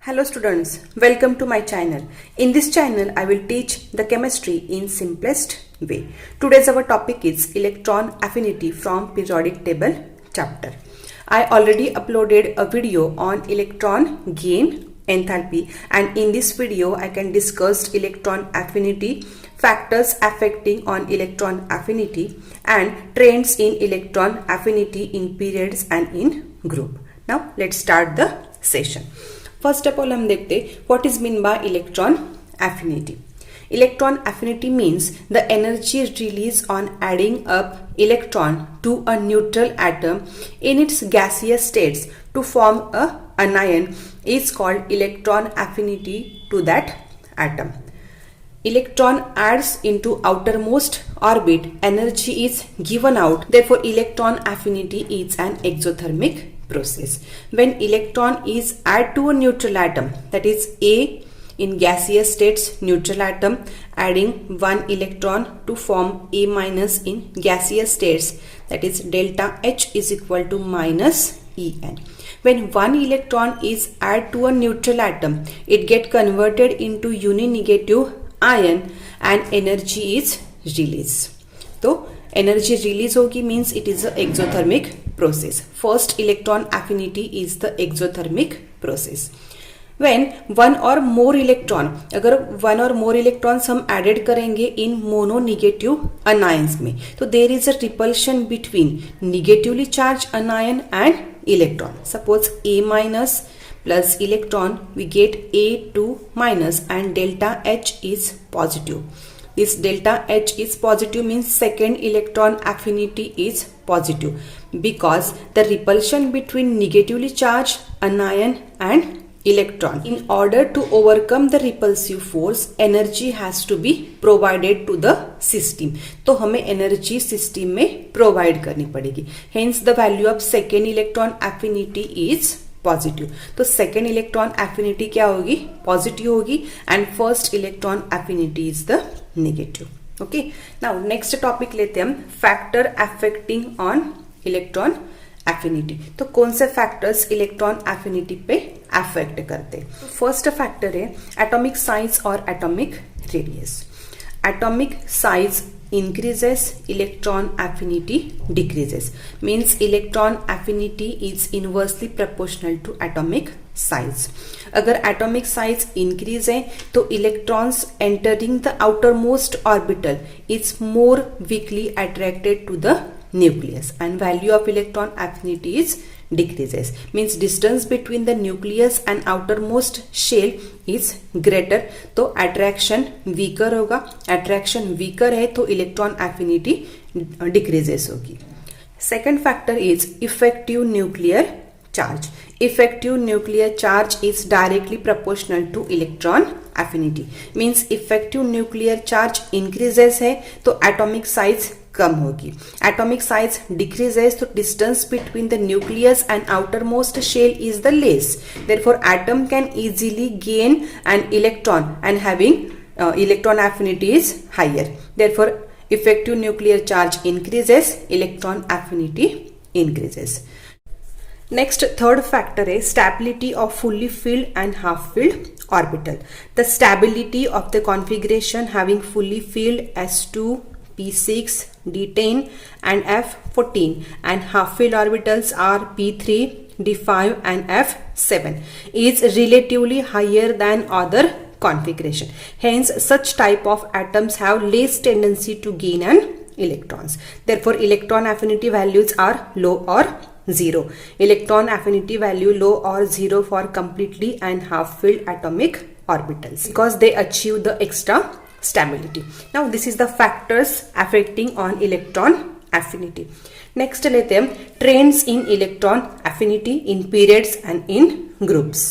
Hello students, welcome to my channel. In this channel, I will teach the chemistry in simplest way. Today's our topic is electron affinity from periodic table chapter. I already uploaded a video on electron gain enthalpy, and in this video I can discuss electron affinity, factors affecting on electron affinity and trends in electron affinity in periods and in group. Now let's start the session. First of all हम देखते what is mean by electron affinity. Electron affinity means the energy released on adding up electron to a neutral atom in its gaseous states to form a anion is called electron affinity to that atom. Electron adds into outermost orbit, energy is given out, therefore electron affinity is an exothermic process. When electron is added to a neutral atom, that is A in gaseous states neutral atom adding one electron to form A minus in gaseous states, that is delta H is equal to minus En. When one electron is added to a neutral atom, it get converted into uninegative ion and energy is released. So energy release होगी means it is a exothermic process. First electron affinity is the exothermic process. When one or more electron, अगर one or more electrons हम added करेंगे in mononegative anions में, तो there is a repulsion between negatively charged anion and electron. Suppose A minus plus electron, we get A2 minus and delta H is positive. This delta H is positive means second electron affinity is positive because the repulsion between negatively charged anion and electron. In order to overcome the repulsive force, energy has to be provided to the system. तो हमें energy system में provide करनी पड़ेगी. Hence the value of second electron affinity is positive. तो second electron affinity क्या होगी? Positive होगी and first electron affinity is the negative. Okay, now next topic लेते हैं हम, factor affecting on electron affinity. तो कौन से फैक्टर्स इलेक्ट्रॉन एफिनिटी पे अफेक्ट करते? फर्स्ट फैक्टर है एटॉमिक साइज और atomic radius. Atomic size increases, electron affinity decreases. Means electron affinity is inversely proportional to atomic size. अगर atomic size increase है तो electrons entering the outermost orbital is more weakly attracted to the nucleus and value of electron affinity is decreases. Means distance between the nucleus and outermost shell is greater, तो attraction weaker होगा. attraction weaker है तो electron affinity decreases होगी. Second factor is effective nuclear charge. Effective nuclear charge is directly proportional to electron affinity. Means effective nuclear charge increases है तो atomic size कम होगी. Atomic size decreases तो distance between the nucleus and outermost shell is the less. Therefore, atom can easily gain an electron and having electron affinity is higher. Therefore, effective nuclear charge increases, electron affinity increases. Next, third factor is stability of fully filled and half filled orbital. The stability of the configuration having fully filled S2, P6, D10 and F14 and half filled orbitals are P3, D5 and F7 is relatively higher than other configuration. Hence, such type of atoms have less tendency to gain an electrons. Therefore, electron affinity values are low or 0. Electron affinity value low or 0 for completely and half filled atomic orbitals because they achieve the extra stability. Now this is the factors affecting on electron affinity. Next लेते हैं trends in electron affinity in periods and in groups.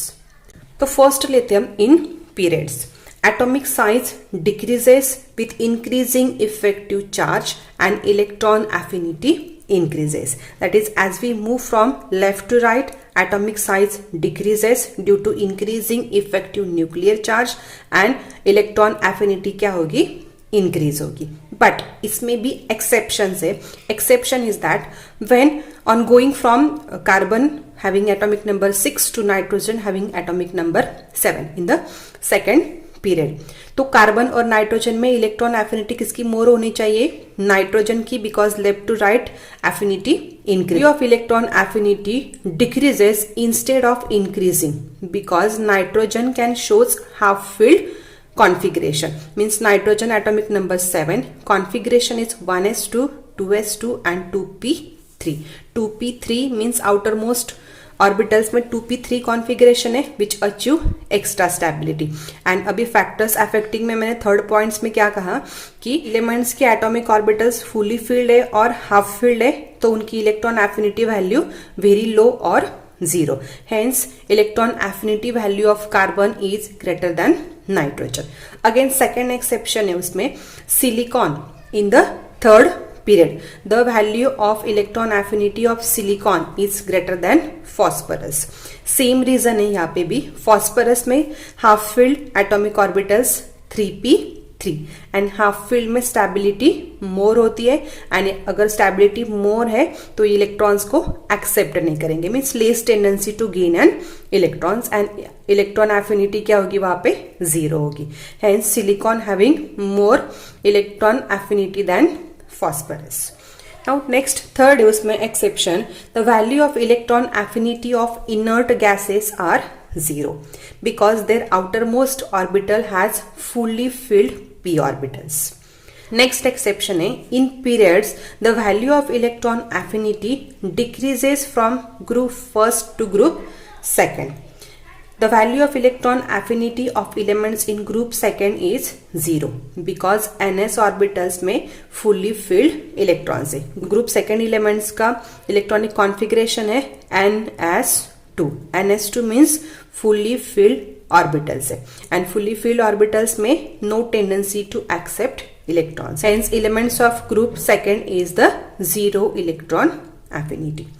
तो first लेते हैं in periods. Atomic size decreases with increasing effective charge and electron affinity increases. That is, as we move from left to right, atomic size decreases due to increasing effective nuclear charge and electron affinity क्या होगी? Increase होगी. But इसमें भी exceptions है. Exception is that when on going from carbon having atomic number 6 to nitrogen having atomic number 7 in the second period. तो carbon और nitrogen में electron affinity किसकी मोर होनी चाहिए? नाइट्रोजन की, because left to right affinity increase. Of electron affinity decreases instead of increasing because nitrogen can shows half filled configuration. Means nitrogen atomic number 7, configuration is 1s2, 2s2 and 2p3. 2p3 means outermost orbitals में 2p3 configuration है which achieve extra stability. and अभी factors affecting में मैंने third points में क्या कहा कि elements के atomic orbitals fully filled है और half filled है तो उनकी electron affinity value very low or 0. Hence electron affinity value of carbon is greater than nitrogen. Again second exception है उसमें silicon in the third period. The value of electron affinity of silicon is greater than phosphorus. Same reason है यहाँ पे भी. phosphorus में half filled atomic orbitals 3p3 and half field में stability मोर होती है एंड अगर स्टेबिलिटी मोर है तो इलेक्ट्रॉन्स को एक्सेप्ट नहीं करेंगे. Means less tendency to gain an electrons and electron affinity क्या होगी वहां पे 0 होगी. Hence silicon having more electron affinity than phosphorus. Now next third है उसमें exception. The value of electron affinity of inert gases are 0 because their outermost orbital has fully filled p orbitals. Next exception है in periods the value of electron affinity decreases from group first to group second. The value of electron affinity of elements in group second is 0 because ns orbitals में fully filled electrons है. Group second elements का electronic configuration है ns2. ns2 means fully filled orbitals है and fully filled orbitals में no tendency to accept electrons. Hence elements of group second is the 0 electron affinity.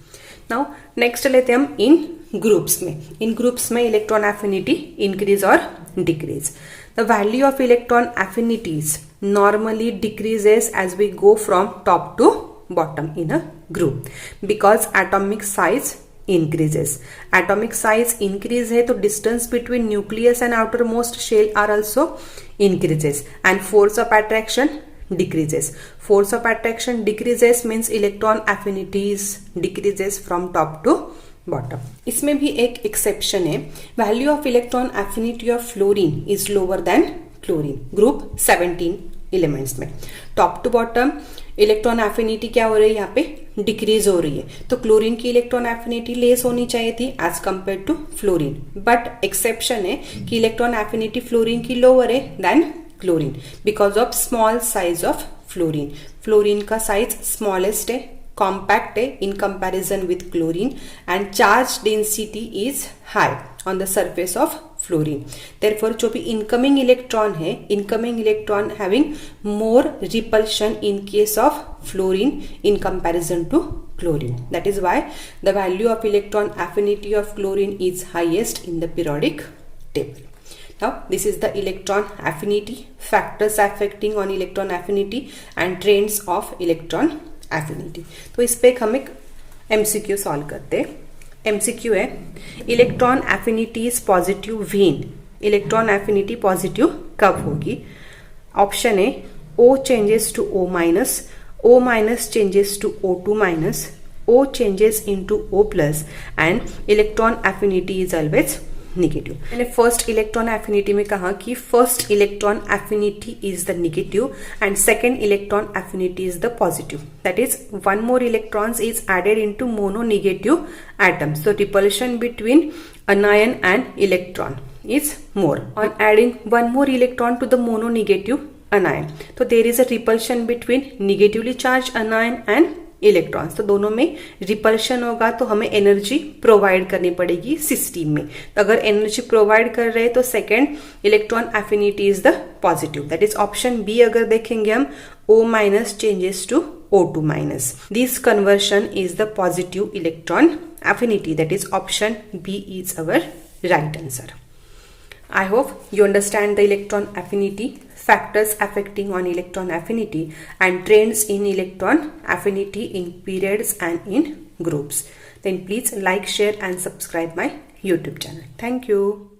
Now next लेते हम in groups में. इन groups में electron affinity increase और decrease. The value of electron affinities normally decreases as we go from top to bottom in a group because atomic size increases. Atomic size increase है तो distance between nucleus and outermost shell are also increases and force of attraction decreases. Force of attraction decreases means electron affinities decreases from top to bottom. इसमें भी एक exception है. Value of electron affinity of fluorine is lower than chlorine. Group 17 elements में top to bottom electron affinity क्या हो रही है यहाँ पे डिक्रीज हो रही है. तो क्लोरीन की इलेक्ट्रॉन एफिनिटी लेस होनी चाहिए थी as compare to fluorine. But exception है कि इलेक्ट्रॉन एफिनिटी फ्लोरीन की लोअर है than chlorine because of small size of fluorine. Fluorine का साइज स्मॉलेस्ट है, कॉम्पैक्ट है in comparison with chlorine and charge density is high on the surface of fluorine. Therefore जो भी incoming electron है, incoming electron having more repulsion in case of fluorine in comparison to chlorine. That is why the value of electron affinity of chlorine is highest in the periodic table. Now this is the electron affinity, factors affecting on electron affinity and trends of electron affinity. तो इस पे हम एक MCQ solve करते हैं. MCQ है electron affinity is positive when. Electron affinity positive कब होगी? ऑप्शन है O changes to O minus, O minus changes to O2 minus, O changes into O plus and electron affinity is always negative. मैंने first electron affinity में कहा कि first electron affinity is the negative and second electron affinity is the positive. That is one more electrons is added into mono negative atoms. The repulsion between anion and electron is more. On adding one more electron to the mono negative anion, so there is a repulsion between negatively charged anion and electrons. तो दोनों में repulsion होगा तो हमें energy provide करनी पड़ेगी system में. तो अगर एनर्जी प्रोवाइड कर रहे हैं तो second electron affinity is the positive. That is option B. अगर देखेंगे हम O minus changes to O2 minus. This conversion is the positive electron affinity. That is option B is our right answer. I hope you understand the electron affinity, factors affecting on electron affinity, and trends in electron affinity in periods and in groups. Then please like, share and subscribe my YouTube channel. Thank you.